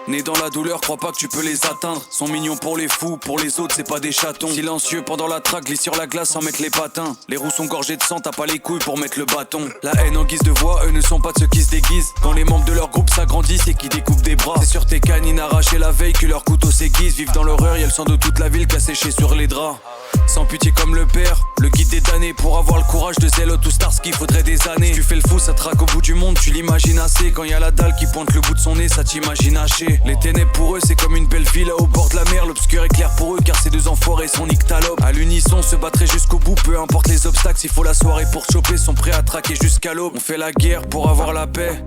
Né dans la douleur, crois pas que tu peux les atteindre. Sont mignons pour les fous, pour les autres c'est pas des chatons. Silencieux pendant la traque, glisse sur la glace sans mettre les patins. Les roues sont gorgées de sang, t'as pas les couilles pour mettre le bâton. La haine en guise de voix, eux ne sont pas de ceux qui se déguisent. Quand les membres de leur groupe s'agrandissent et qui découpent des bras, c'est sur tes canines arrachées la veille que leur couteau s'aiguise. Vivent dans l'horreur, y'a le sang de toute la ville qu'a séché sur les draps. Sans pitié comme le père, le guide des damnés. Pour avoir le courage de Zealot ou Starsky, faudrait des années. Si tu fais le fou, ça traque au bout du monde, tu l'imagines assez. Quand y a la dalle qui pointe le bout de son nez, ça t'imagine haché. Les ténèbres pour eux, c'est comme une belle villa au bord de la mer. L'obscur est clair pour eux, car ces deux enfoirés sont nyctalopes. À l'unisson, se battraient jusqu'au bout, peu importe les obstacles. S'il faut la soirée pour choper, sont prêts à traquer jusqu'à l'aube. On fait la guerre pour avoir la paix.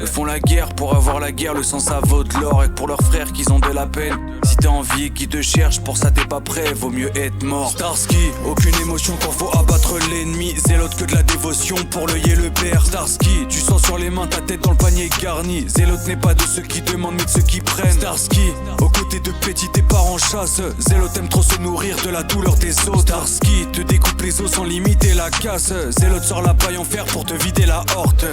Eux font la guerre pour avoir la guerre. Le sang ça vaut de l'or, et que pour leurs frères qu'ils ont de la peine. Si t'es en vie et qui te cherche, pour ça t'es pas prêt, vaut mieux être mort. Starsky, aucune émotion quand faut abattre l'ennemi. Zélote que de la dévotion pour le le père. Starsky, tu sens sur les mains ta tête dans le panier garni. Zélote n'est pas de ceux qui demandent mais de ceux qui prennent. Starsky, aux côtés de petits tes parents chassent. Zélote aime trop se nourrir de la douleur des os. Starsky, te découpe les os sans limiter la casse. Zélote sort la paille en fer pour te vider la horte.